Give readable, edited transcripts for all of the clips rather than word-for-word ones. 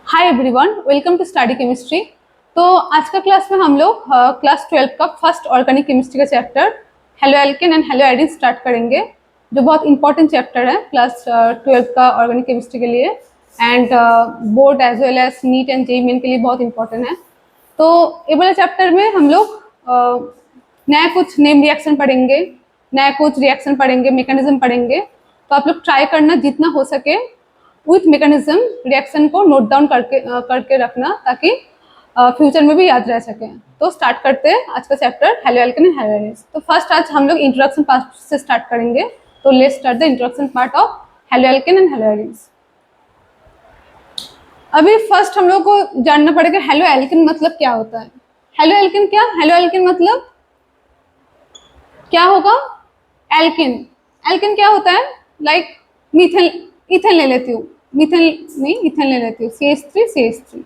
Hi everyone, welcome to study chemistry. तो आज का क्लास में हम लोग क्लास 12 का फर्स्ट ऑर्गेनिक केमिस्ट्री का chapter haloalkane and hello Adin start करेंगे, जो बहुत इंपॉर्टेंट चैप्टर है क्लास 12 का ऑर्गेनिक केमिस्ट्री के लिए and board as well as NEET and JEE Main के लिए बहुत इंपॉर्टेंट है। तो ये वाले चैप्टर में हम लोग नया कुछ नेम रिएक्शन पढ़ेंगे, नया कुछ रिएक्शन पढ़ेंगे, मैकेनिज्म पढ़ेंगे। तो आप लोग ट्राई करना जितना हो सके विथ मैकेनिज्म रिएक्शन को नोट डाउन करके रखना, ताकि फ्यूचर में भी याद रह सके। तो स्टार्ट करते हैं आज का chapter haloalkane and haloarenes. तो फर्स्ट आज हम लोग इंट्रोडक्शन पार्ट से स्टार्ट करेंगे। तो let's start the introduction part of haloalkane and haloarenes. अभी फर्स्ट हम लोग को जानना पड़ेगा हेलो एल्केन मतलब क्या होता है। हेलो एल्केन क्या, हेलो एल्केन मतलब क्या होगा? एल्केन, एल्केन क्या होता है? लाइक मीथेन, इथेन ले लेती हूँ, मीथेन नहीं इथेन ले लेती हूँ, CH3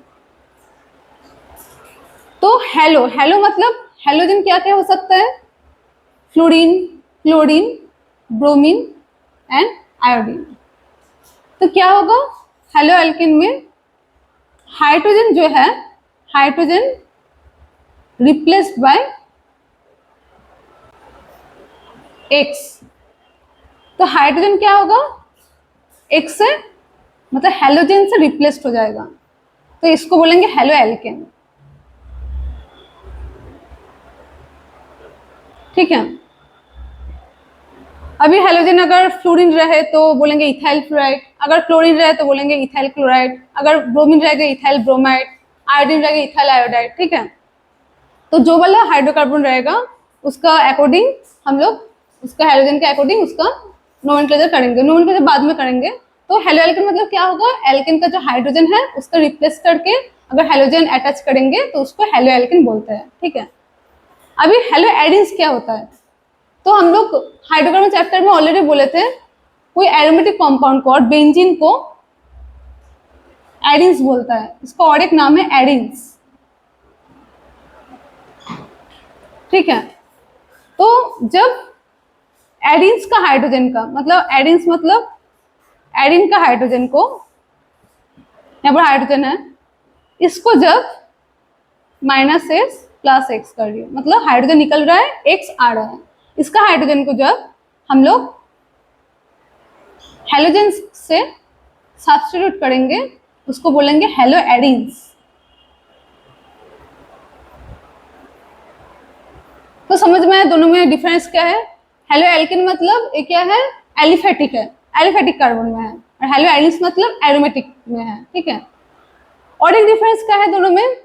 तो हेलो, हेलो मतलब हेलोजन क्या क्या हो सकता है? Fluorine, chlorine, bromine and iodine. तो क्या होगा हेलो एल्केन में? हाइड्रोजन जो है, हाइड्रोजन रिप्लेस्ड बाय एक्स। तो हाइड्रोजन क्या होगा? एक्स से मतलब हेलोजन से रिप्लेस्ड हो जाएगा, तो इसको बोलेंगे हेलो एल्केन। ठीक है। अभी हेलोजन अगर फ्लोरीन रहे तो बोलेंगे इथाइल फ्लोराइड, अगर क्लोरीन रहे तो बोलेंगे इथाइल क्लोराइड, अगर ब्रोमीन रहेगा इथाइल ब्रोमाइड, आयोडीन रहेगा इथाइल आयोडाइड। ठीक है। तो जो वाला हाइड्रोकार्बन रहेगा उसका अकॉर्डिंग हम लोग उसका हेलोजन के अकॉर्डिंग उसका नोमेनक्लेचर करेंगे, नोमेनक्लेचर बाद में करेंगे। तो हेलो एल्केन मतलब क्या होगा? एल्केन का जो हाइड्रोजन है उसका रिप्लेस करके अगर हेलोजन अटैच करेंगे तो उसको हेलो एल्केन बोलते हैं। ठीक है। अभी हेलो एडिन्स क्या होता है? तो हम लोग हाइड्रोकार्बन चैप्टर में ऑलरेडी बोले थे, कोई एरोमेटिक कंपाउंड को और बेंजीन को एडिन्स बोलता है, इसका और एक नाम है एडिन्स। ठीक है। तो जब एडिन्स का हाइड्रोजन का मतलब एडिन्स मतलब एडिन का हाइड्रोजन को, यहाँ पर हाइड्रोजन है, इसको जब -s + x कर रही है, मतलब हाइड्रोजन निकल रहा है, x आ रहा है, इसका हाइड्रोजन को जब हम लोग हेलोजन से सब्स्टिट्यूट करेंगे उसको बोलेंगे हेलो एडिन्स। तो समझ में आया दोनों में डिफरेंस क्या है? हेलो एल्केन मतलब ये क्या है? एलिफेटिक है, एलिफेटिक कार्बन में है, और हेलो एडिन्स मतलब एरोमेटिक में है। ठीक है। और एक डिफरेंस क्या है दोनों में?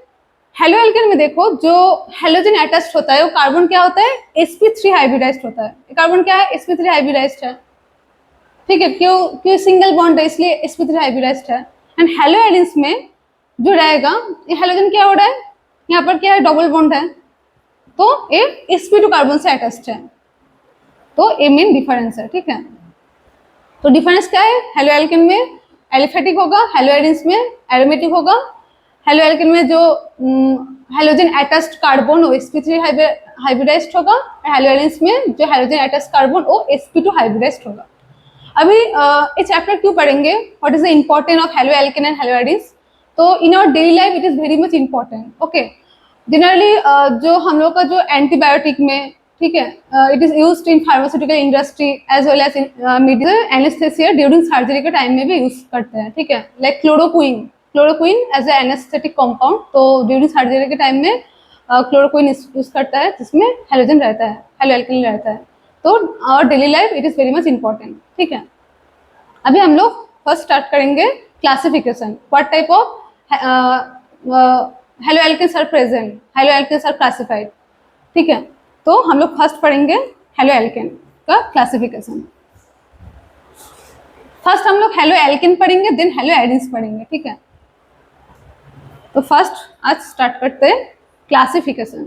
हेलो एल्केन में देखो, जो हेलोजन अटैच्ड होता है वो कार्बन क्या होता है? sp3 हाइब्रिडाइज्ड होता है। कार्बन क्या है? sp3 हाइब्रिडाइज्ड है। ठीक है। क्यों? क्यों सिंगल बॉन्ड है इसलिए sp3 हाइब्रिडाइज्ड है। एंड हेलो एडिन्स में जो रहेगा, ये हेलोजन क्या हो रहा है, यहाँ पर क्या है? डबल बॉन्ड है, तो ये sp2 कार्बन से अटैच्ड है। तो ये मेन डिफरेंस है। ठीक है। तो डिफरेंस क्या है? हेलो एल्केन में एलिफेटिक होगा, हेलो एडिन्स में एरोमेटिक होगा। हेलो एल्केन में जो हेलोजन अटैच्ड कार्बन वो sp3 हाइब्रिडाइज्ड होगा, और हेलो एडिन्स में जो हेलोजन अटैच्ड कार्बन वो sp2 हाइब्रिडाइज्ड होगा। अभी ये चैप्टर क्यों पढ़ेंगे? What is the important of haloalkane and haloarenes? तो in our daily life it is very much important. Okay. Generally जो हम लोग का जो एंटीबायोटिक में, ठीक है, it is used in pharmaceutical industry as well as medical anaesthesia during surgery के टाइम में भी यूज करते हैं। ठीक है। Like chloroquine, chloroquine as a anaesthetic compound, तो ड्यूरिंग सर्जरी के टाइम में क्लोरोक्विन यूज करता है जिसमें हेलोजन रहता है, हेलो एल्केन रहता है। तो और daily life it is very much important. ठीक है। अभी हम लोग फर्स्ट स्टार्ट करेंगे classification, what type of haloalkanes are present, haloalkanes are classified. ठीक है। तो हम लोग फर्स्ट पढ़ेंगे हेलो एल्केन का क्लासिफिकेशन। फर्स्ट हम लोग हेलो एल्केन पढ़ेंगे, देन हेलो एडिन्स पढ़ेंगे। ठीक है। तो फर्स्ट आज स्टार्ट करते हैं क्लासिफिकेशन।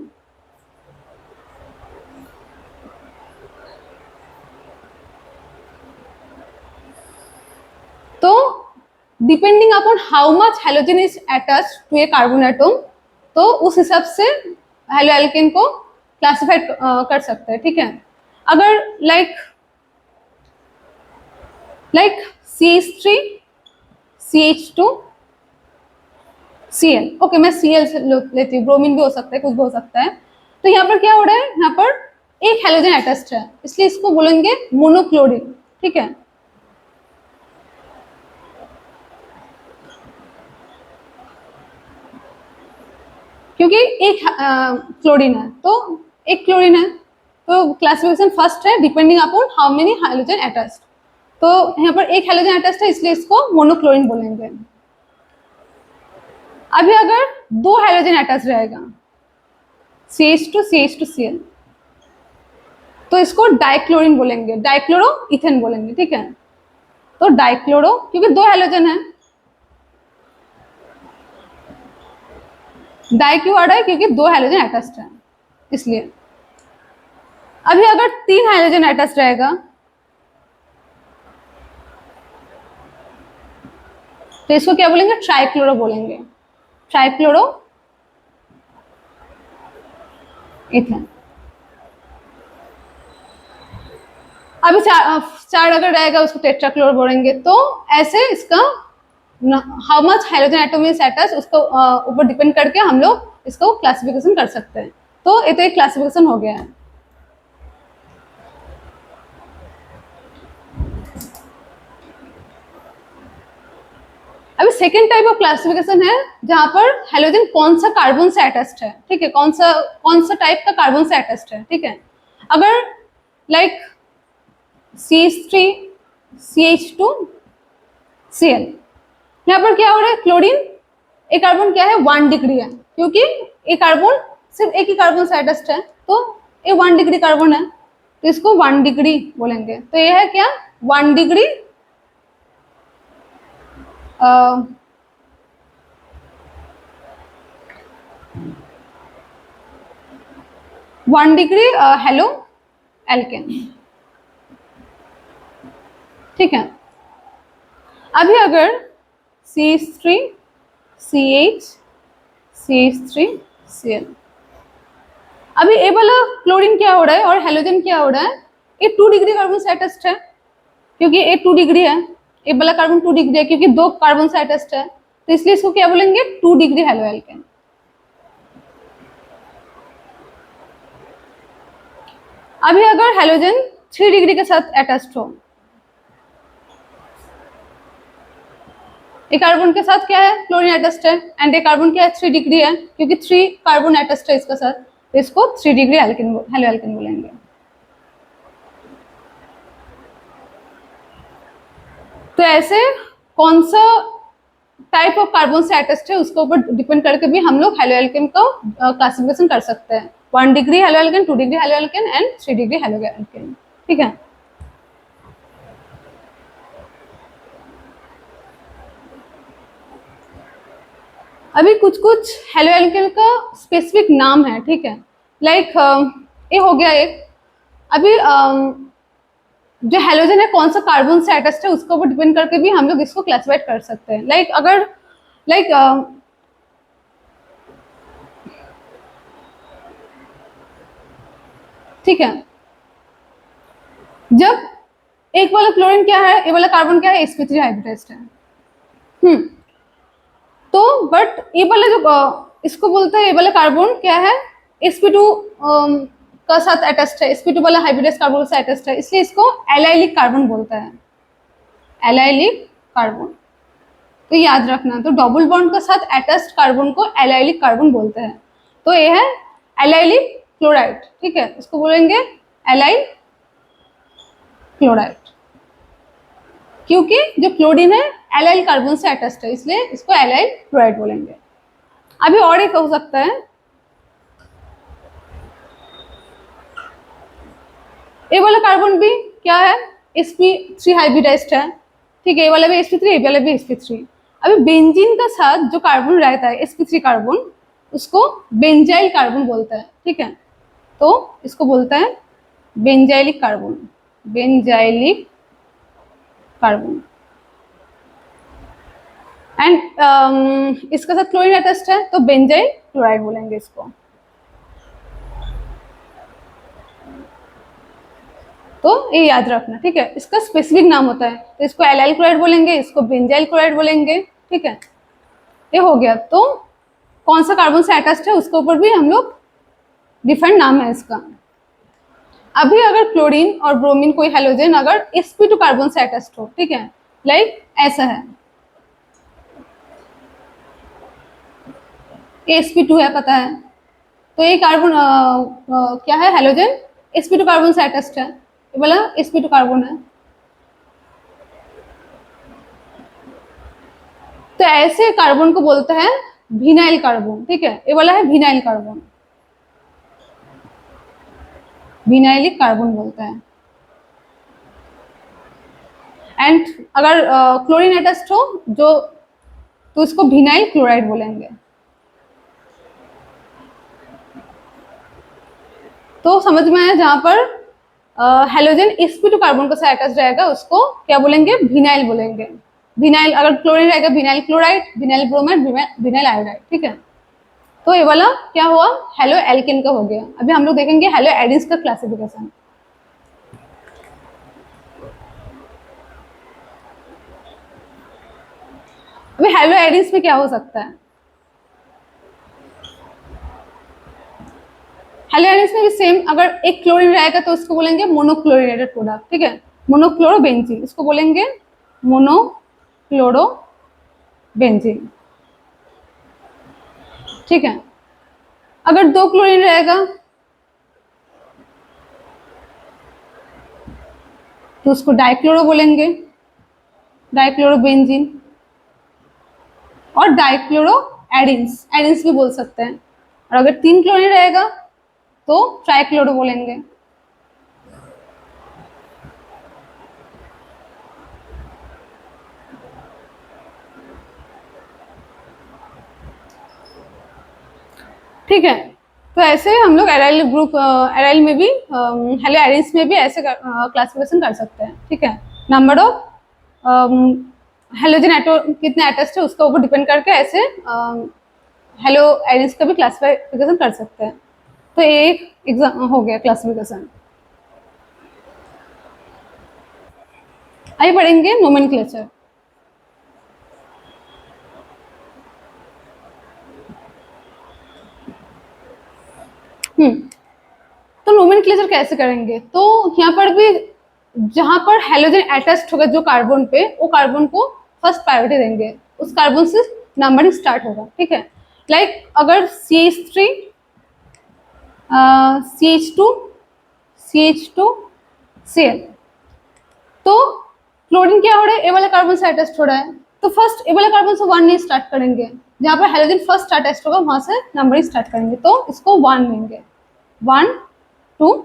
तो depending upon how much halogen is attached to a carbon atom, तो उस हिसाब से हेलो एल्केन को क्लासिफाइड कर सकते हैं। ठीक है। अगर like CH3 CH2 Cl, okay मैं Cl से लेती हूँ, ब्रोमीन भी हो सकता है, कुछ भी हो सकता है। तो यहाँ पर क्या हो रहा है, यहाँ पर एक हेलोजन अटैच्ड है, इसलिए इसको बोलेंगे मोनोक्लोरीन, ठीक है। क्योंकि एक क्लोरीन है तो एक क्लोरीन है, तो क्लासिफिकेशन फर्स्ट है depending upon how many hydrogen attached. तो यहाँ पर एक हाइड्रोजन अटैच्ड है, इसलिए इसको मोनोक्लोरीन बोलेंगे। अभी अगर दो हाइड्रोजन अटैच रहेगा CH2 CH2 Cl, तो इसको डाइक्लोरीन बोलेंगे, डाइक्लोरो इथेन बोलेंगे, ठीक है। तो डाइक्लोरो, क्योंकि दो हाइड्रोजन है, डाई क्यों आ रहा है, क्योंकि दो हाइड्रोजन अटैच्ड है इसलिए। अभी अगर तीन हाइड्रोजन अटैच्ड रहेगा तो इसको क्या बोलेंगे, ट्राइक्लोरो बोलेंगे, ट्राइक्लोरो इथेन। अभी चार अगर रहेगा उसको टेट्राक्लोरो बोलेंगे। तो ऐसे इसका how much hydrogen atom is attached उसको ऊपर डिपेंड करके हम लोग इसको क्लासिफिकेशन कर सकते हैं। तो ये तो एक क्लासिफिकेशन हो गया है। अभी सेकेंड टाइप ऑफ क्लासिफिकेशन है जहां पर हाइड्रोजन कौन सा कार्बन से अटैच्ड है, ठीक है, कौन सा टाइप का कार्बन से अटैच्ड है, ठीक है। अगर लाइक CH3 CH2 Cl, यहाँ पर क्या हो रहा है, क्लोरीन एक कार्बन क्या है 1 डिग्री है, क्योंकि एक कार्बन सिर्फ एक ही कार्बन से अटैच्ड है, तो ये 1 डिग्री कार्बन है, तो इसको 1 डिग्री बोलेंगे। तो ये है क्या 1 डिग्री 1 डिग्री हेलो एल्केन, ठीक है। अभी अगर CH3 CH CH3 Cl, अभी ए वाला क्लोरीन क्या हो रहा है और हेलोजन क्या हो रहा है, ये 2 डिग्री कार्बन से अटैच्ड है, क्योंकि ये 2 डिग्री है, ये वाला कार्बन 2 डिग्री है, क्योंकि दो कार्बन से अटैच्ड है, तो इसलिए इसको क्या बोलेंगे 2 डिग्री हेलो एल्केन। अभी अगर हेलोजन 3 डिग्री के साथ अटैच्ड हो, एक कार्बन के साथ क्या है क्लोरीन अटैच्ड है, एंड एक कार्बन क्या है 3 डिग्री है, क्योंकि 3 कार्बन अटैच्ड है इसके साथ, तो इसको 3 डिग्री एल्केन हेलो एल्केन बोलेंगे। तो ऐसे कौन सा टाइप ऑफ कार्बन से अटैच्ड है उसके ऊपर डिपेंड करके भी हम लोग हेलो एल्केन का क्लासिफिकेशन कर सकते हैं, 1 degree halo alkane, 2 degree halo alkane and 3 degree halo alkane, ठीक है। अभी कुछ कुछ हेलो एल्केन का स्पेसिफिक नाम है, ठीक है, लाइक ये हो गया एक। अभी जो हेलोजन है कौन सा कार्बन से अटैच्ड है उसके ऊपर डिपेंड करके भी हम लोग इसको क्लासिफाइड कर सकते हैं। लाइक अगर लाइक ठीक है, जब एक वाला क्लोरीन क्या है, ये वाला कार्बन क्या है sp3 हाइब्रिडाइज्ड है, तो बट ये वाला जो इसको बोलते हैं ये वाला कार्बन क्या है sp2 का साथ अटैच्ड है, sp2 वाला हाइब्रिडाइज्ड कार्बन से अटैच्ड है, इसलिए इसको एलाइलिक कार्बन बोलता है, एलाइलिक कार्बन। तो याद रखना, तो डबल बॉन्ड के साथ अटैच्ड कार्बन को एलाइलिक कार्बन बोलते हैं। तो ये है एलाइलिक क्लोराइड, ठीक है, इसको बोलेंगे एलाइल क्लोराइड, क्योंकि जो क्लोरीन है एलाइल कार्बन से अटैच्ड है, इसलिए इसको एलाइल क्लोराइड बोलेंगे। अभी और एक हो सकता है, ये वाला कार्बन भी क्या है sp3 हाइब्रिडाइज्ड है, ठीक है, ये वाला भी sp3 ये वाला भी sp3। अभी बेंजीन का साथ जो कार्बन रहता है sp3 कार्बन, उसको बेंजाइल कार्बन बोलता है, ठीक है, तो इसको बोलता है benzylic carbon, benzylic carbon. And इसके साथ क्लोरीन अटैच्ड है तो बेंजाइल क्लोराइड बोलेंगे इसको। तो ये याद रखना, ठीक है, इसका स्पेसिफिक नाम होता है, तो इसको एलाइल क्लोराइड बोलेंगे, इसको बेंजाइल क्लोराइड बोलेंगे, ठीक है, ये हो गया। तो कौन सा कार्बन से अटैच्ड है उसके ऊपर भी हम लोग डिफरेंट नाम है इसका। अभी अगर क्लोरीन और ब्रोमीन कोई हेलोजन अगर sp2 कार्बन से अटैच्ड हो, ठीक है, लाइक ऐसा है, sp2 है पता है, तो ये कार्बन क्या है, हेलोजन sp2 कार्बन से अटैच्ड है, ये वाला sp2 कार्बन है। तो ऐसे कार्बन को बोलते हैं विनाइल कार्बन, ठीक है, ये वाला है विनाइल कार्बन, विनाइलिक कार्बन बोलते हैं। एंड अगर क्लोरीन अटैच्ड हो जो, तो इसको विनाइल क्लोराइड बोलेंगे। तो समझ में आया, जहां पर हेलोजन sp2 कार्बन के साथ अटैच रहेगा उसको क्या बोलेंगे, विनाइल बोलेंगे। विनाइल, अगर क्लोरीन रहेगा vinyl chloride, vinyl bromide, vinyl iodide, ठीक है। तो ये वाला क्या हुआ, हेलो एल्केन का हो गया। अभी हम लोग देखेंगे हेलो एडिन्स का क्लासिफिकेशन। अभी हेलो एडिन्स में क्या हो सकता है, हेलो एडिन्स में भी सेम, अगर एक क्लोरीन रहेगा तो उसको बोलेंगे मोनोक्लोरिनेटेड प्रोडक्ट, ठीक है, मोनोक्लोरोबेंजीन, इसको बोलेंगे मोनोक्लोरोबेंजीन, ठीक है। अगर दो क्लोरीन रहेगा तो उसको डाइक्लोरो बोलेंगे, डाइक्लोरोबेंजीन। और डाइक्लोरो एडिन्स, एडिन्स भी बोल सकते हैं। और अगर तीन क्लोरीन रहेगा तो ट्राइक्लोरो बोलेंगे। ठीक है, तो ऐसे हम लोग एराइल ग्रुप, एराइल में भी, हेलो एडिन्स में भी ऐसे क्लासिफिकेशन कर सकते हैं, ठीक है। नंबर ऑफ हेलोजन एटम कितने अटैच्ड है उसके ऊपर डिपेंड करके ऐसे हेलो एडिन्स का भी क्लासिफिकेशन कर सकते हैं। तो एक एग्जाम हो गया क्लासिफिकेशन। आइए पढ़ेंगे नोमेनक्लेचर। तो नोमेनक्लेचर कैसे करेंगे, तो यहाँ पर भी जहां पर हेलोजन अटैच्ड होगा जो कार्बन पे, वो कार्बन को फर्स्ट प्रायोरिटी देंगे, उस कार्बन से नंबरिंग स्टार्ट होगा, ठीक है। लाइक अगर CH3, CH2, CH2, Cl, तो क्लोरीन क्या हो रहा है, ए वाला कार्बन से अटैच्ड हो रहा है, तो फर्स्ट ए वाला कार्बन से 1 नहीं स्टार्ट करेंगे, जहां पर हेलोजन फर्स्ट अटैच्ड होगा वहां से नंबरिंग स्टार्ट करेंगे, तो इसको 1 लेंगे, 1 2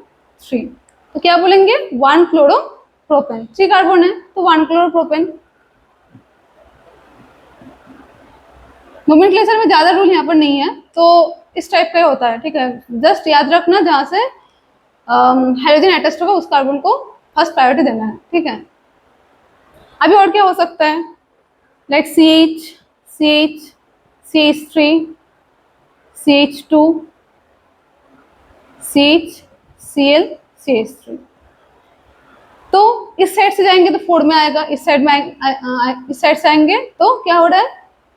3, तो क्या बोलेंगे 1 क्लोरोप्रोपेन, 3 कार्बन है तो 1 क्लोरोप्रोपेन। नोमेनक्लेचर में ज्यादा रूल यहाँ पर नहीं है, तो इस टाइप का ही होता है, ठीक है। जस्ट याद रखना जहां से हेलोजन अटैच्ड होगा उस कार्बन को फर्स्ट प्रायोरिटी देना है, ठीक है। अभी और क्या हो सकता है, like CH, CH, CH3, CH2, CH, Cl, CH3। तो इस साइड से जाएंगे तो 4 में आएगा, इस साइड में इस साइड से आएंगे तो क्या हो रहा है,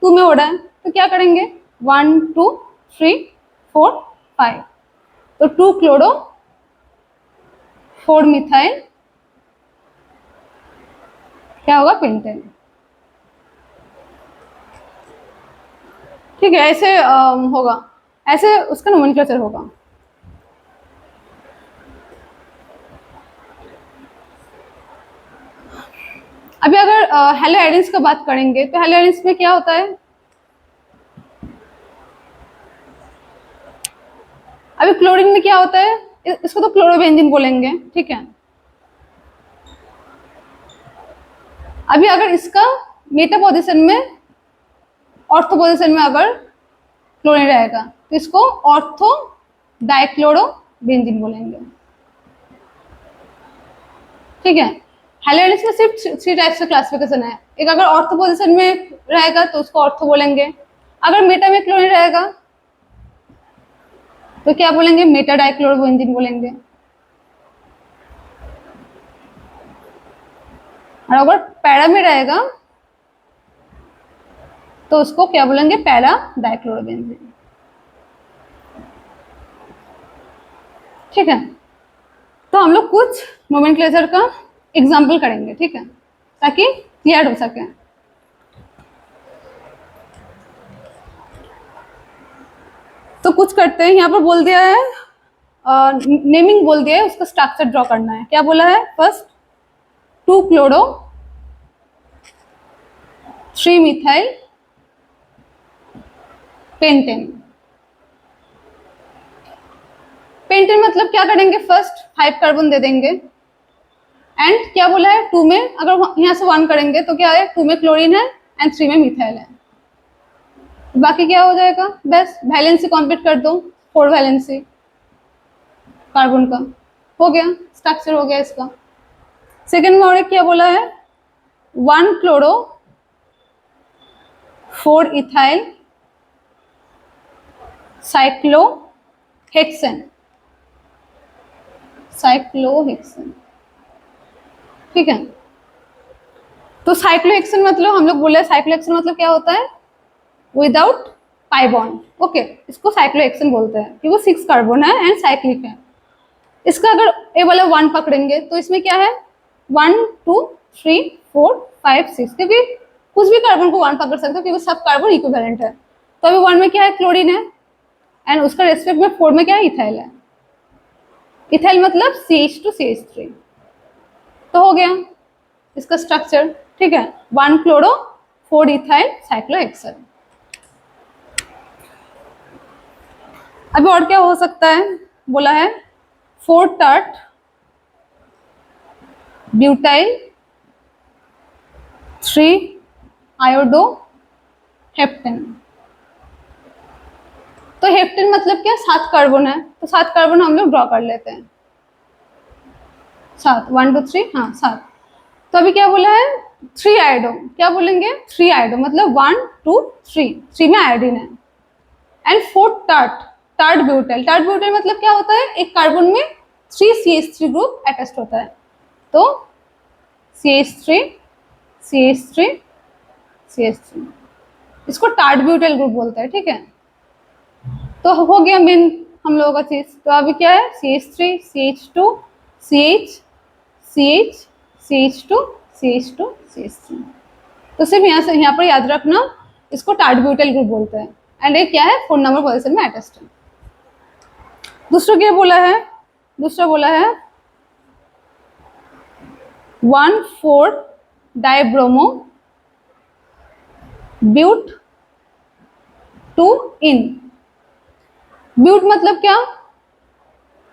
2 में हो रहा है, तो क्या करेंगे 1 2 3 4 5, तो 2 क्लोरो 4 मिथाइल, क्या होगा पेंटेन, ठीक है। ऐसे होगा, ऐसे उसका नोमेनक्लेचर होगा। अभी अगर हेलो एडिन्स का बात करेंगे तो हेलो एडिन्स में क्या होता है, अभी क्लोरीन में क्या होता है, इसको तो क्लोरोबेंजीन बोलेंगे, ठीक है। अभी अगर इसका मेटा पोजीशन में, ऑर्थो पोजीशन में अगर क्लोरीन रहेगा तो इसको ऑर्थो डाइक्लोरोबेंजीन बोलेंगे, ठीक है। हेलो एडिन्स में सिर्फ 3 टाइप्स का क्लासिफिकेशन है, एक अगर ऑर्थो पोजीशन में रहेगा तो उसको ऑर्थो बोलेंगे, अगर मेटा में क्लोरीन रहेगा तो क्या बोलेंगे, मेटा डाइक्लोरोबेंजीन बोलेंगे, और अगर पैरा में रहेगा तो उसको क्या बोलेंगे, पैरा डाइक्लोरोबेंजीन। ठीक है। तो हम लोग कुछ नोमेनक्लेचर का एग्जाम्पल करेंगे, ठीक है, ताकि क्लियर हो सके। तो कुछ करते हैं, यहाँ पर बोल दिया है नेमिंग बोल दिया है, उसका स्ट्रक्चर ड्रॉ करना है। क्या बोला है? First 2 chloro 3 methyl pentane. Pentane मतलब क्या करेंगे? फर्स्ट 5 कार्बन दे देंगे, एंड क्या बोला है? 2 में अगर यहाँ से 1 करेंगे तो क्या है? 2 में क्लोरीन है एंड 3 में मिथाइल है। बाकी क्या हो जाएगा? बस वैलेंसी कॉम्प्लीट कर दो, 4 वैलेंसी कार्बन का हो गया, स्ट्रक्चर हो गया इसका। सेकेंड में और क्या बोला है? 1 क्लोरो 4 इथाइल साइक्लोहेक्सेन। साइक्लोहेक्सेन, ठीक है। तो साइक्लोहेक्सेन मतलब हम लोग बोले, साइक्लोहेक्सेन मतलब क्या होता है? Without pi bond. ओके, इसको साइक्लोहेक्सेन बोलते हैं कि वो 6 कार्बन है एंड साइक्लिक है। इसका अगर ए वाला 1 पकड़ेंगे तो इसमें क्या है? 1 2 3 4 5 6, क्योंकि कुछ भी कार्बन को 1 पकड़ सकते हो क्योंकि सब कार्बन इक्विवेलेंट है। तो अभी 1 में क्या है? क्लोरीन है, एंड उसका रेस्पेक्ट में 4 में क्या है? इथाइल है। इथाइल मतलब CH2 CH3। तो हो गया इसका स्ट्रक्चर, ठीक है। 1 क्लोरो 4 इथाइल साइक्लोहेक्सेन। अभी और क्या हो सकता है? बोला है 4 टर्ट ब्यूटाइल 3 आयोडो हेप्टेन। तो हेप्टेन मतलब क्या? 7 कार्बन है, तो 7 कार्बन हम लोग ड्रॉ कर लेते हैं। 7 1 2 3, हाँ 7। तो अभी क्या बोला है? 3 आयोडो। क्या बोलेंगे? 3 आयोडो मतलब 1 2 3, 3 में आयोडीन है, and 4 tert tert butyl. Tert butyl मतलब क्या होता है? एक कार्बन में 3 CH3 ग्रुप अटैच्ड होता है, तो CH3 CH3 CH3, इसको टार्ट ब्यूटाइल ग्रुप बोलते हैं, ठीक है। तो हो गया मेन हम लोगों का चीज। तो अभी क्या है? CH3 CH2 CH CH CH2 CH2 CH3। तो सिर्फ यहाँ से यहाँ पर याद रखना, इसको टार्ट ब्यूटाइल ग्रुप बोलते हैं, एंड ये क्या है? 4 नंबर पोजीशन में अटैच्ड है। दूसरा क्या बोला है? दूसरा बोला है 1,4 डाइब्रोमो ब्यूट 2 इन। ब्यूट मतलब क्या?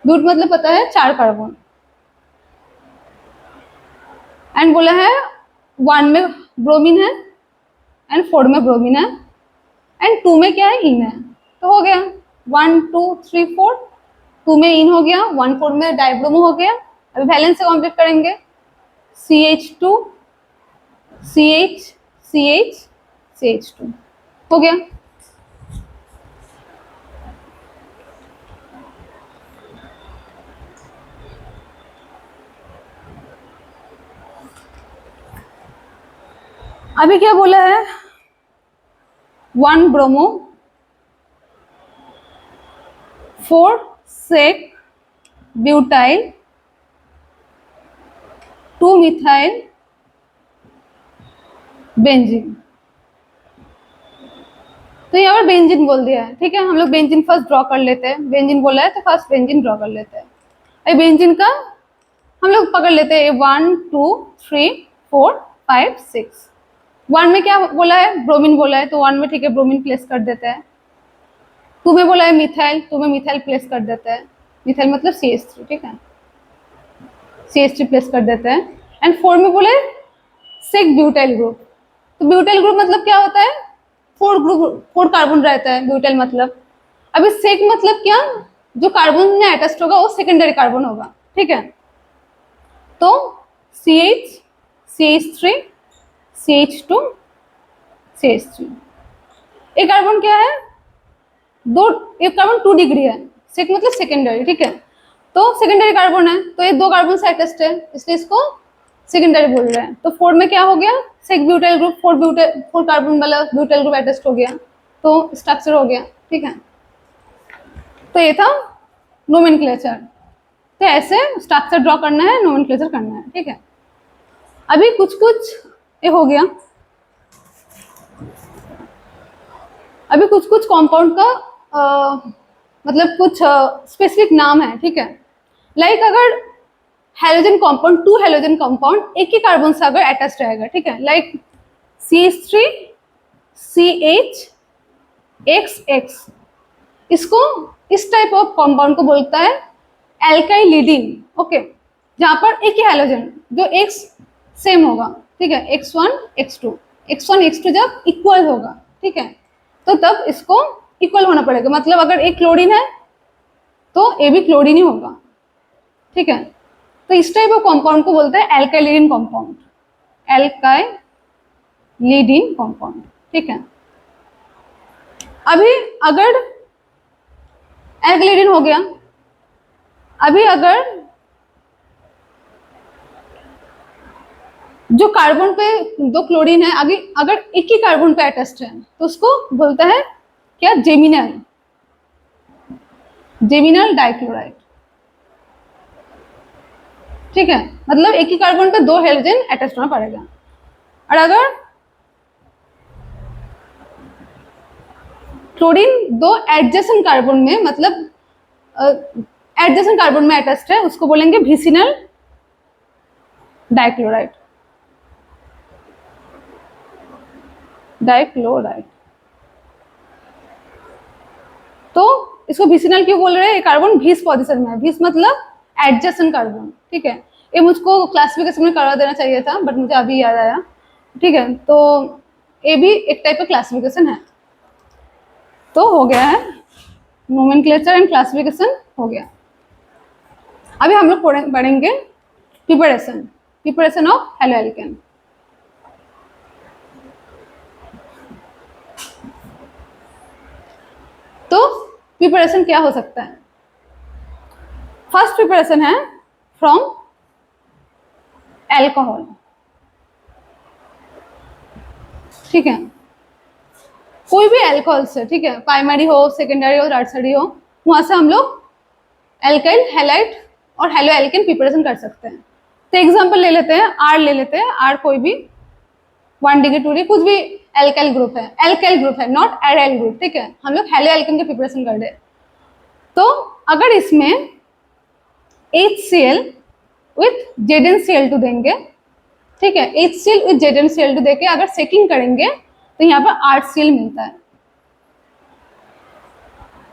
ब्यूट मतलब पता है? 4 कार्बन, एंड बोला है 1 में ब्रोमीन है एंड 4 में ब्रोमीन है, एंड 2 में क्या है? इन है। तो हो गया 1 2 3 4, 2 में इन हो गया, 1 4 में डाइब्रोमो हो गया। अभी वैलेंस से कॉम्प्लीट करेंगे, CH2 CH CH CH2 हो गया। अभी क्या बोला है? 1 bromo 4 sec butyl 2 methyl benzene. तो यहाँ पर बेंजीन बोल दिया है, ठीक है। हम लोग बेंजीन फर्स्ट ड्रॉ कर लेते हैं। बेंजीन बोला है तो फर्स्ट बेंजीन ड्रॉ कर लेते हैं। अभी बेंजीन का हम लोग पकड़ लेते हैं 1 2 3 4 5 6। 1 में क्या बोला है? ब्रोमीन बोला है, तो 1 में ठीक है ब्रोमीन प्लेस कर देते हैं। 2 में बोला है मिथाइल, 2 में मिथाइल प्लेस कर देते हैं। मिथाइल मतलब CH3, ठीक है, CH3 प्लेस कर देते हैं। एंड 4 में बोले सेक ब्यूटाइल ग्रुप। तो ब्यूटाइल ग्रुप मतलब क्या होता है? 4 कार्बन रहता है ब्यूटाइल मतलब। अभी सेक मतलब क्या? जो कार्बन में अटैच्ड होगा वो सेकेंडरी कार्बन होगा, ठीक है। तो CH CH3 CH2 CH3। एक कार्बन क्या है? एक कार्बन 2 डिग्री है, सेक मतलब सेकेंडरी, ठीक है। तो सेकेंडरी कार्बन है, तो ये 2 कार्बन से अटैच्ड है, इसलिए इसको सेकेंडरी बोल रहे हैं। तो 4 में क्या हो गया? सेक ब्यूटाइल ग्रुप, 4 कार्बन वाला ब्यूटाइल ग्रुप अटैच्ड हो गया, तो स्ट्रक्चर हो गया, ठीक है। तो ये था नोमेनक्लेचर। तो ऐसे स्ट्रक्चर ड्रॉ करना है, नोमेनक्लेचर करना है, ठीक है। अभी कुछ कुछ ये हो गया, अभी कुछ कुछ कंपाउंड का मतलब कुछ स्पेसिफिक नाम है, ठीक है। लाइक अगर halogen compound, two halogen compound एक ही कार्बन से अगर अटैच रहेगा, ठीक है, लाइक CH3 CH XX, इसको इस टाइप ऑफ कंपाउंड को बोलता है एल्काइल लीडिंग, ओके, जहां पर एक ही हेलोजन जो X सेम होगा, ठीक है, X1 X2, X1 X2 जब इक्वल होगा, ठीक है, तो तब इसको इक्वल होना पड़ेगा, मतलब अगर एक क्लोरीन है तो ए भी क्लोरीन ही होगा, ठीक है। तो इस टाइप ऑफ कंपाउंड को बोलते हैं एल्काइलिन कंपाउंड, एल्काइलिन कंपाउंड, ठीक है। अभी अगर एल्काइलिन हो गया, अभी अगर जो कार्बन पे दो क्लोरीन है आगे अगर एक ही कार्बन पे अटैच्ड है तो उसको बोलता है क्या, जेमिनल, जेमिनल डाइक्लोराइड, ठीक है, मतलब एक ही कार्बन पे दो हेलोजन अटैच होना पड़ेगा। और अगर क्लोरीन दो एडजेसेंट कार्बन में, मतलब एडजेसेंट कार्बन में अटैच्ड है, उसको बोलेंगे विसिनल डाइक्लोराइड, डाइक्लोराइड। तो इसको विसिनल क्यों बोल रहे हैं, कार्बन भीस पोजीशन में है, भीस मतलब एडजेसेंट कार्बन, ठीक है। ये मुझको क्लासिफिकेशन में करवा देना चाहिए था बट मुझे अभी याद आया, ठीक है। तो ये भी एक टाइप का क्लासिफिकेशन है। तो हो गया है नोमेनक्लेचर एंड क्लासिफिकेशन हो गया। अभी हम लोग पढ़ेंगे प्रिपरेशन, प्रिपरेशन ऑफ हेलोएल्केन। तो प्रिपरेशन क्या हो सकता है, फर्स्ट प्रिपरेशन है फ्रॉम एल्कोहल, ठीक है, कोई भी एल्कोहल से, ठीक है, प्राइमरी हो, सेकेंडरी हो, टर्शियरी हो, वहां से हम लोग एल्काइल हैलाइड और हेलोएल्केन प्रिपरेशन कर सकते हैं। तो एग्जांपल ले लेते हैं, आर ले लेते हैं, आर कोई भी 1 डिग्री 2 डिग्री कुछ भी एल्काइल ग्रुप है, एल्काइल ग्रुप है, नॉट एराइल ग्रुप, ठीक है, हम लोग हेलोएल्केन की प्रिपरेशन कर रहे हैं। तो अगर इसमें HCl विथ ZnCl2 देंगे, ठीक है, HCl विथ ZnCl2 देके अगर सेकिंग करेंगे तो यहाँ पर RCl मिलता है।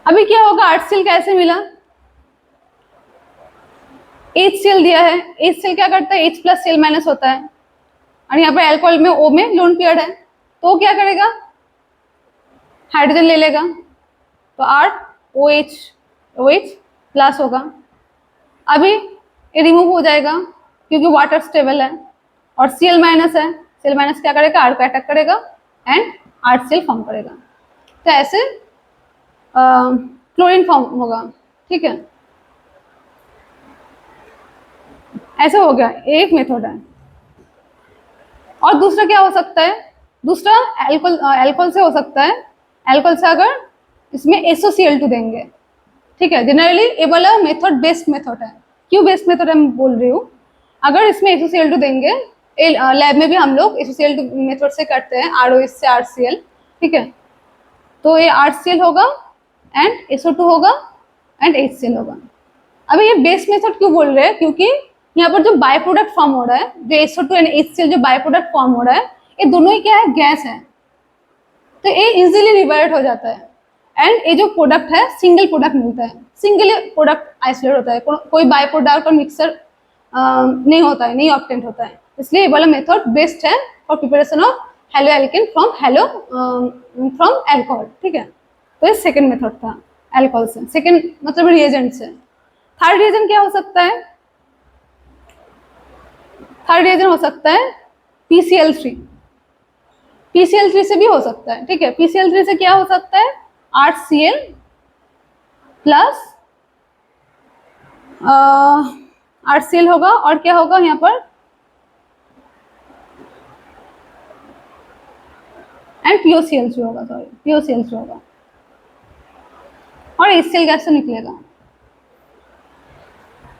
अभी क्या होगा, RCl कैसे मिला, HCl दिया है, HCl क्या करता है, H प्लस Cl माइनस होता है, और यहाँ पर एल्कोहल में O में लोन पेयर है, तो क्या करेगा, हाइड्रोजन ले लेगा, तो R OH प्लस होगा। अभी ये रिमूव हो जाएगा क्योंकि वाटर स्टेबल है, और Cl माइनस है, Cl माइनस क्या करेगा, R को अटैक करेगा एंड RCl फॉर्म करेगा। तो ऐसे क्लोरीन फॉर्म होगा, ठीक है, ऐसे हो गया, एक मेथड है। और दूसरा क्या हो सकता है, दूसरा एल्कोहल से हो सकता है, एल्कोहल से अगर इसमें SOCl2 देंगे, ठीक है, जनरली ये वाला मेथड बेस्ट मेथड है। क्यों बेस्ट मेथड मैं बोल रही हूँ, अगर इसमें SOCl2 देंगे, लैब में भी हम लोग SOCl2 मेथड से करते हैं, ROH से RCl, ठीक है, तो ये RCl होगा एंड SO2 होगा एंड HCl होगा। अभी ये बेस्ट मेथड क्यों बोल रहे हैं, क्योंकि यहाँ पर जो बाय प्रोडक्ट फॉर्म हो रहा है, जो SO2 एंड HCl जो बाय प्रोडक्ट फॉर्म हो रहा है, ये दोनों ही क्या है, गैस है, तो ये इजीली रिवर्ट हो जाता है एंड ये जो प्रोडक्ट है सिंगल प्रोडक्ट मिलता है, सिंगल प्रोडक्ट आइसोलेट होता है, कोई बाय प्रोडक्ट और मिक्सर नहीं होता है, नहीं ऑब्टेन होता है, इसलिए ये वाला मेथड बेस्ट है for preparation of haloalkane from alcohol, ठीक है। तो ये सेकेंड मेथड था एल्कोहल से, सेकेंड मतलब रिएजेंट से। थर्ड रिएजेंट क्या हो सकता है, थर्ड रिएजेंट हो सकता है PCl3, PCl3 से भी हो सकता है, ठीक है, PCl3 से क्या हो सकता है, RCl प्लस RCl होगा, और क्या होगा यहाँ पर, एंड POCl3 होगा, सॉरी POCl3 होगा, और HCl गैस से निकलेगा।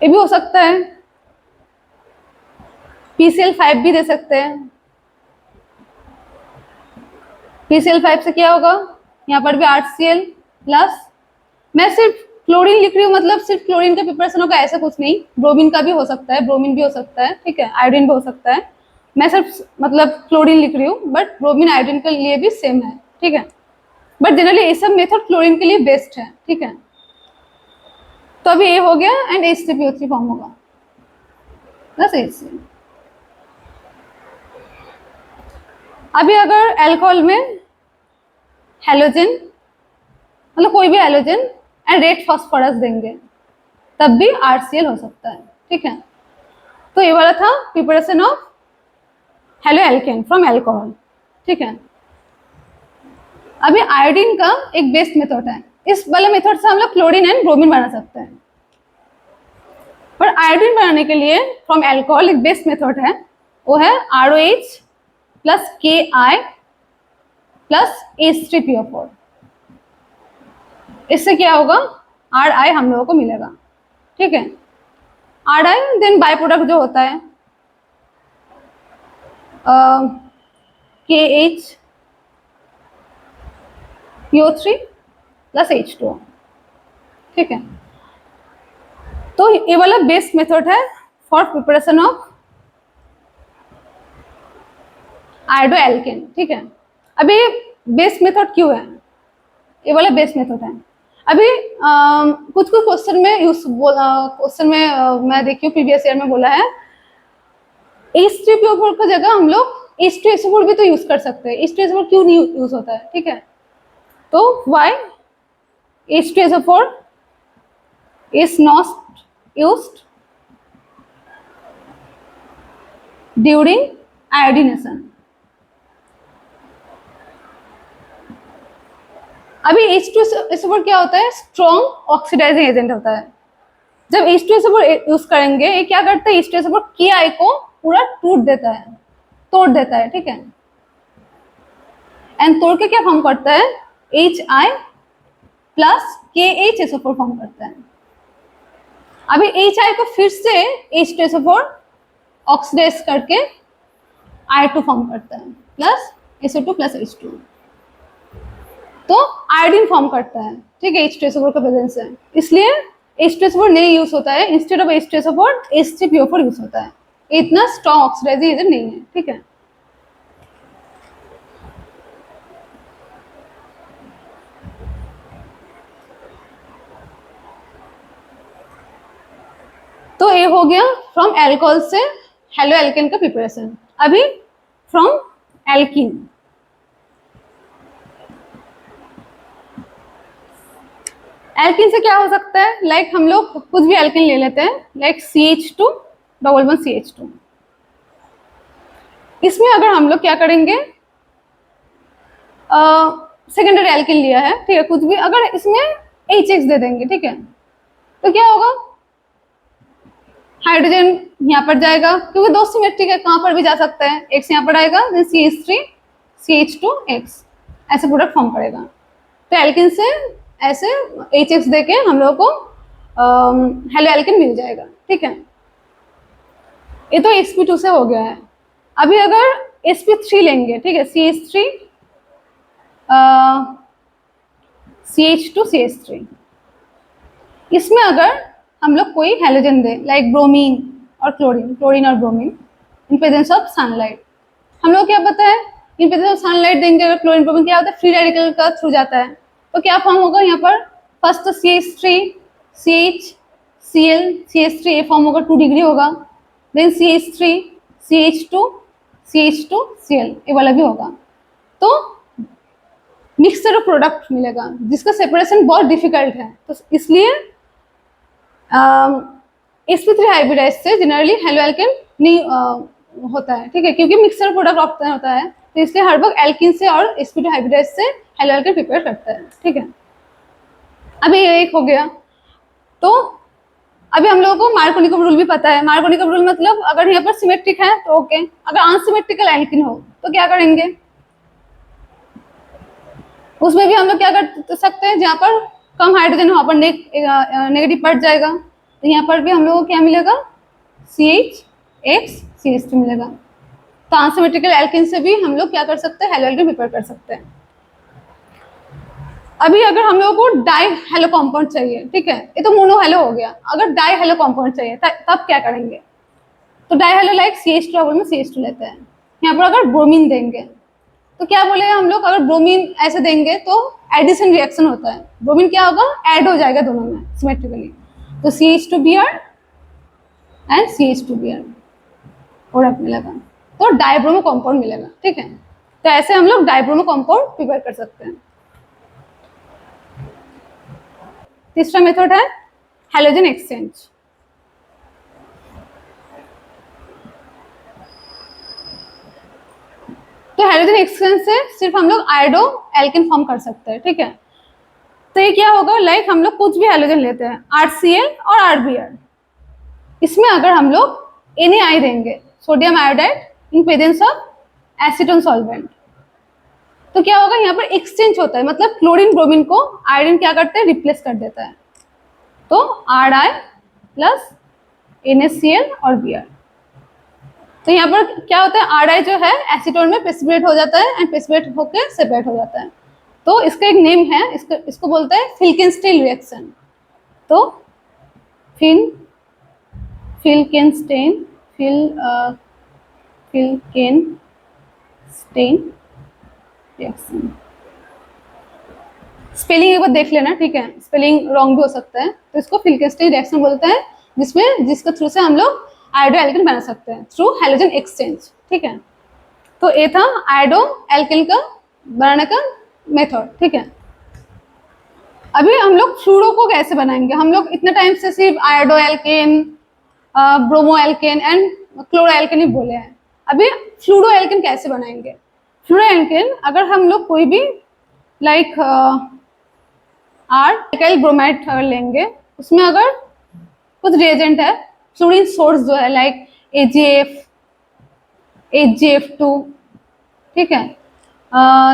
ये भी हो सकता है, PCl5 भी दे सकते हैं। PCl5 से क्या होगा, यहाँ पर भी HCl प्लस, मैं सिर्फ क्लोरीन लिख रही हूँ, मतलब सिर्फ क्लोरीन का प्रिपरेशन होगा ऐसा कुछ नहीं, ब्रोमीन का भी हो सकता है, ब्रोमीन भी हो सकता है, ठीक है, आयोडीन भी हो सकता है। मैं सिर्फ मतलब क्लोरीन लिख रही हूँ, बट ब्रोमीन आयोडीन के लिए भी सेम है, ठीक है। बट जनरली ये सब मेथड क्लोरीन के लिए बेस्ट है, ठीक है। तो अभी ये हो गया एंड H3PO3 फॉर्म होगा, बस ऐसे। अभी अगर अल्कोहल में हेलोजन, मतलब कोई भी हेलोजन एंड रेड फास्फोरस देंगे, तब भी RCl हो सकता है, ठीक है। तो ये वाला था preparation of halo alkane from alcohol, ठीक है। अभी आयोडीन का एक बेस्ट मेथड है, इस वाले मेथड से हम लोग क्लोरीन एंड ब्रोमीन बना सकते हैं। पर आयोडीन बनाने के लिए फ्रॉम अल्कोहल एक बेस्ट मेथड है, वो है ROH plus KI plus H3PO4। इससे क्या होगा, RI हम लोगों को मिलेगा, ठीक है। RI देन बाय प्रोडक्ट जो होता है KHPO3 प्लस H2O, ठीक है। तो ये वाला बेस्ट मेथड है for preparation of iodoalkane, ठीक है। अभी बेस्ट मेथड क्यों है, ये वाला बेस्ट मेथड है। अभी कुछ कुछ क्वेश्चन में मैं देखी हूँ प्रीवियस ईयर में बोला है H3PO4 की जगह हम लोग H2SO4 भी तो यूज कर सकते हैं। H2SO4 क्यों नहीं यूज होता है, ठीक है। तो why H2SO4 is not used during iodination। अभी H2SO4 क्या होता है, स्ट्रॉन्ग ऑक्सीडाइजिंग एजेंट होता है। जब H2SO4 यूज करेंगे, ये क्या करता है, H2SO4 KI को पूरा तोड़ देता है, ठीक है। एंड तोड़ के क्या फॉर्म करता है, HI प्लस KHSO4 फॉर्म करता है। अभी HI को फिर से H2SO4 ऑक्सीडाइज करके I2 फॉर्म करता है प्लस SO2 प्लस H2, तो आयोडीन फॉर्म करता है, ठीक है, H2SO4 का प्रेजेंस है, इसलिए H2SO4 नहीं यूज होता है, instead of H2SO4 H3PO4 use होता है। इतना स्ट्रॉन्ग ऑक्सीडाइजिंग एजेंट नहीं है, ठीक है। तो ये हो गया फ्रॉम एल्कोहल से हेलो एल्केन का प्रिपरेशन। अभी फ्रॉम एल्कीन, एल्किन से क्या हो सकता है, लाइक हम लोग कुछ भी एल्किन ले लेते हैं, लाइक CH2 डबल 1 CH2। इसमें अगर हम लोग क्या करेंगे, सेकेंडरी एल्किन लिया है, ठीक है, कुछ भी अगर इसमें HX दे देंगे, ठीक है, तो क्या होगा, हाइड्रोजन यहाँ पर जाएगा, क्योंकि दो सिमेट्रिक है, कहाँ पर भी जा सकता है, X यहाँ पर आएगा, देन CH3 CH2X ऐसे प्रोडक्ट फॉर्म करेगा। तो एल्किन से ऐसे HX देके हम लोगों को हेलो एल्किन मिल जाएगा, ठीक है। ये तो sp2 से हो गया है। अभी अगर sp3 लेंगे, ठीक है, CH3 CH2 CH3, इसमें अगर हम लोग कोई हेलोजन दे, लाइक ब्रोमीन और क्लोरीन और bromine in presence of sunlight, हम लोग क्या पता है, इन प्रेजेंस ऑफ सनलाइट देंगे अगर क्लोरीन ब्रोमीन, क्या होता है, फ्री रेडिकल का थ्रू जाता है, तो क्या फॉर्म होगा यहाँ पर, फर्स्ट तो CH3 CH Cl CH3 ए फॉर्म होगा, 2 डिग्री होगा, then CH3 CH2 CH2 Cl ये वाला भी होगा, तो मिक्सचर प्रोडक्ट मिलेगा जिसका सेपरेशन बहुत डिफिकल्ट है। तो इसलिए sp3 हाइब्रिडाइज से जनरली हेलो एल्केन नहीं होता है, ठीक है, क्योंकि मिक्सचर प्रोडक्ट ऑप्शन होता है, तो इसलिए हर वक्त एल्किन से और sp2 हाइब्रिडाइज से हेलो एल्केन प्रिपेयर करता है, ठीक है। अभी ये एक हो गया। तो अभी हम लोगों को मार्कोनिकम रूल भी पता है। मार्कोनिकम रूल मतलब अगर यहाँ पर सिमेट्रिक है तो ओके, अगर अनसिमेट्रिकल एल्किन हो तो क्या करेंगे, उसमें भी हम लोग क्या कर सकते हैं, जहाँ पर कम हाइड्रोजन वहाँ पर नेगेटिव पड़ जाएगा, तो यहाँ पर भी हम लोगों को क्या मिलेगा, CH(X) मिलेगा। तो अनसिमेट्रिकल एल्केन से भी हम लोग क्या कर सकते हैं, हेलो एल्केन प्रिपेयर कर सकते हैं। अभी अगर हम लोगों को डाई हेलो कंपाउंड चाहिए, ठीक है, ये तो मोनो हेलो हो गया, अगर डाई हेलो कंपाउंड चाहिए तब क्या करेंगे, तो डाई हेलो लाइक CH2 में CH2 लेते हैं। यहाँ पर अगर ब्रोमीन देंगे तो क्या बोले हम लोग, अगर ब्रोमीन ऐसे देंगे तो एडिशन रिएक्शन होता है, ब्रोमीन क्या होगा, ऐड हो जाएगा दोनों में सिमेट्रिकली, तो CH2Br एंड CH2Br प्रोडक्ट मिलेगा, तो डाइब्रोमो कंपाउंड मिलेगा, ठीक है। तो ऐसे हम लोग डाइब्रोमो कंपाउंड प्रिपेयर कर सकते हैं। तीसरा मेथड है हैलोजन एक्सचेंज। तो हैलोजन एक्सचेंज से सिर्फ हम लोग आयोडो एल्केन फॉर्म कर सकते हैं, ठीक है। तो ये क्या होगा, लाइक हम लोग कुछ भी हैलोजन लेते हैं, RCl और RBr, इसमें अगर हम लोग NaI देंगे, sodium iodide in presence of acetone solvent, तो क्या होगा, यहाँ पर एक्सचेंज होता है, मतलब क्लोरीन ब्रोमीन को आयोडीन क्या करते हैं, रिप्लेस कर देता है, तो Ri प्लस NaCl और Br। तो यहाँ पर क्या होता है, Ri जो है एसीटोन में प्रेसिपिटेट हो जाता है एंड प्रेसिपिटेट होकर सेपरेट हो जाता है, तो इसका एक नेम है, इसको बोलते हैं फिल्केनस्टीन रिएक्शन। तो फिल्केनस्टीन रिएक्शन, स्पेलिंग एक बार देख लेना, ठीक है, स्पेलिंग रॉन्ग भी हो सकता है, तो इसको फिल्केनस्टीन रिएक्शन बोलते हैं, जिसके थ्रू से हम लोग आयोडो एल्केन बना सकते हैं थ्रू हैलोजन एक्सचेंज, ठीक है। तो ये था आयोडो एल्केन का बनाने का मेथड, ठीक है। अभी हम लोग फ्लूरो को कैसे बनाएंगे, हम लोग इतने टाइम से सिर्फ iodoalkane, bromoalkane and chloroalkane ही बोले हैं, अभी फ्लूरो एल्केन कैसे बनाएंगे। फ्लूरो एल्केन अगर हम लोग कोई भी लाइक आर ब्रोमाइड लेंगे, उसमें अगर कुछ रिएजेंट है, फ्लोरीन सोर्स जो है लाइक HgF2, ठीक है,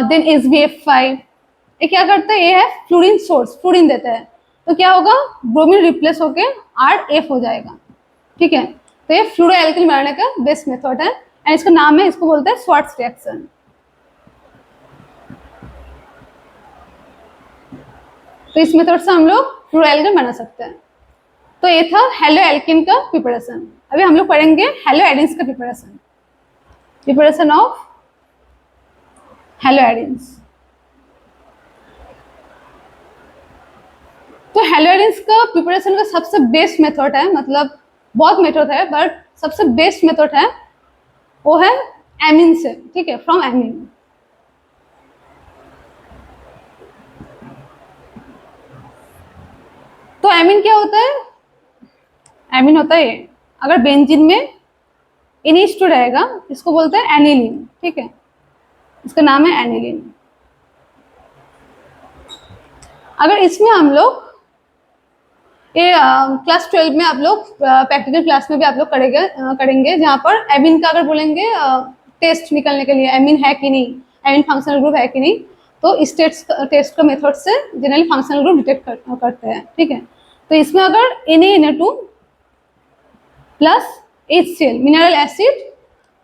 देन HbF5, ये क्या करता है, ये है फ्लोरीन सोर्स, फ्लोरीन देता है, तो क्या होगा, ब्रोमीन रिप्लेस होके RF हो जाएगा, ठीक है। तो ये फ्लूरो एल्केन बनाने का बेस्ट मेथड है एंड इसका नाम है, इसको बोलते हैं स्वार्ट्ज रिएक्शन। तो इस मेथड से हम लोग फ्लूरो एल्केन बना सकते हैं। तो ये था हेलो एल्केन का प्रिपरेशन। अभी हम लोग पढ़ेंगे हेलो एडिन्स का प्रिपरेशन ऑफ हेलो एडिन्स। तो हेलो एडिन्स का प्रिपरेशन का सबसे बेस्ट मेथड है, मतलब बहुत मेथड है बट सबसे बेस्ट मेथड है वो है एमीन से, ठीक है, फ्रॉम एमीन। तो एमीन क्या होता है, एमीन होता है, अगर बेंजीन में NH2 रहेगा, इसको बोलते हैं एनिलीन, ठीक है, इसका नाम है एनिलीन। अगर इसमें हम लोग ये क्लास 12 में आप लोग प्रैक्टिकल क्लास में भी आप लोग करेंगे जहाँ पर एमीन का अगर बोलेंगे टेस्ट निकलने के लिए, एमीन है कि नहीं, एमीन फंक्शनल ग्रुप है कि नहीं, तो इस टेस्ट का मेथड से जनरली फंक्शनल ग्रुप डिटेक्ट करते हैं, ठीक है। तो इसमें अगर Na2 plus HCl mineral acid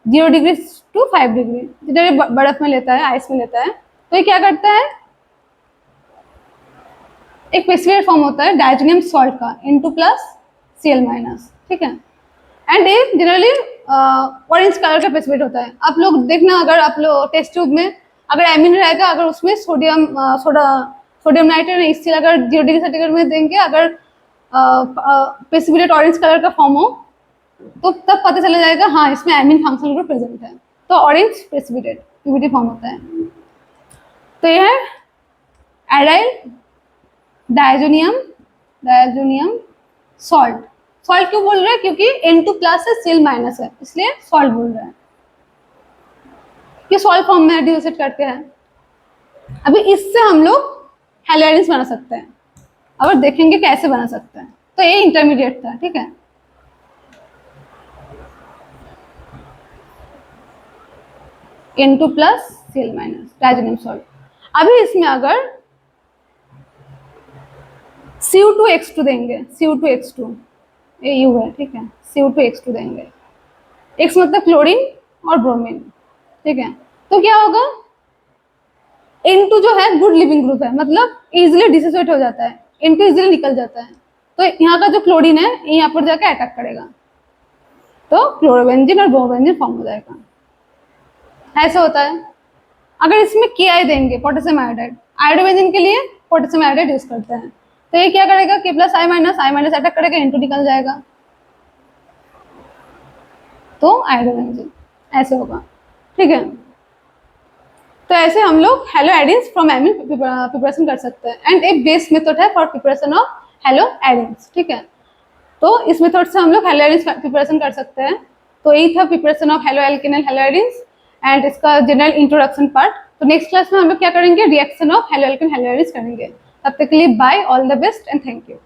0 degree to 5 degree, जिधर बर्फ में लेता है, आइस में लेता है, तो ये क्या करता है, एक प्रेसिपिटेट फॉर्म होता है डायजोनियम सॉल्ट का N2 प्लस Cl-, ठीक है, एंड ये जनरली ऑरेंज कलर का प्रेसिपिटेट होता है। आप लोग देखना, अगर आप लोग टेस्ट ट्यूब में अगर एमीन रहेगा, अगर उसमें सोडियम नाइट्रेट HCl अगर 0 डिग्री सेंटीग्रेड में देंगे, अगर प्रेसिपिटेट ऑरेंज कलर का फॉर्म हो, तो तब पता चला जाएगा हाँ इसमें एमीन फंक्शनल ग्रुप प्रेजेंट है, तो ऑरेंज प्रेसिपिटेट PBT फॉर्म होता है। तो यह है एराइल डायजोनियम सॉल्ट क्यों बोल रहे हैं, क्योंकि N2 प्लस है Cl- है, इसलिए सॉल्ट बोल रहे हैं, ये सॉल्ट फॉर्म में डिसोसिएट करके है। अभी इससे हम लोग हेलो एडिन्स बना सकते हैं, और देखेंगे कैसे बना सकते हैं। तो ये इंटरमीडिएट था, ठीक है। N2 plus Cl- diazonium salt. अभी इसमें अगर Cu2X2 देंगे, Cu2X2, ये यू है, ठीक है, CO2H2 देंगे। X मतलब क्लोरीन और ब्रोमीन, ठीक है। तो क्या होगा, N2 जो है गुड लिविंग ग्रुप है, मतलब इजिली डिसोसिएट हो जाता है, N2 इजिली निकल जाता है, तो यहाँ का जो क्लोरीन है ये यहाँ पर जाके अटैक करेगा, तो क्लोरोबेंजीन और ब्रोमोबेंजीन फॉर्म हो जाएगा। ऐसा होता है। अगर इसमें Ki देंगे, पोटेशियम आयोडाइड, आयोडोबेंजीन के लिए पोटेशियम आयोडाइड यूज करते हैं, तो ये क्या करेगा, K प्लस आई माइनस अटैक करेगा, N2 निकल जाएगा, तो आयोडोबेंजीन ऐसे होगा, ठीक है। तो ऐसे हम लोग हेलो एडिन्स फ्रॉम एमिन प्रिपरेशन कर सकते हैं, एंड एक बेस मेथड है फॉर प्रिपरेशन ऑफ हेलो एडिन्स, ठीक है। तो इस मेथड से हम लोग हेलो एडिन्स प्रिपरेशन कर सकते हैं। तो यही था preparation of haloalkane and haloarenes and इसका जनरल इंट्रोडक्शन पार्ट। तो नेक्स्ट क्लास में हम लोग क्या करेंगे, reaction of haloalkane haloarenes करेंगे। तब तक के लिए bye, all the best and thank you.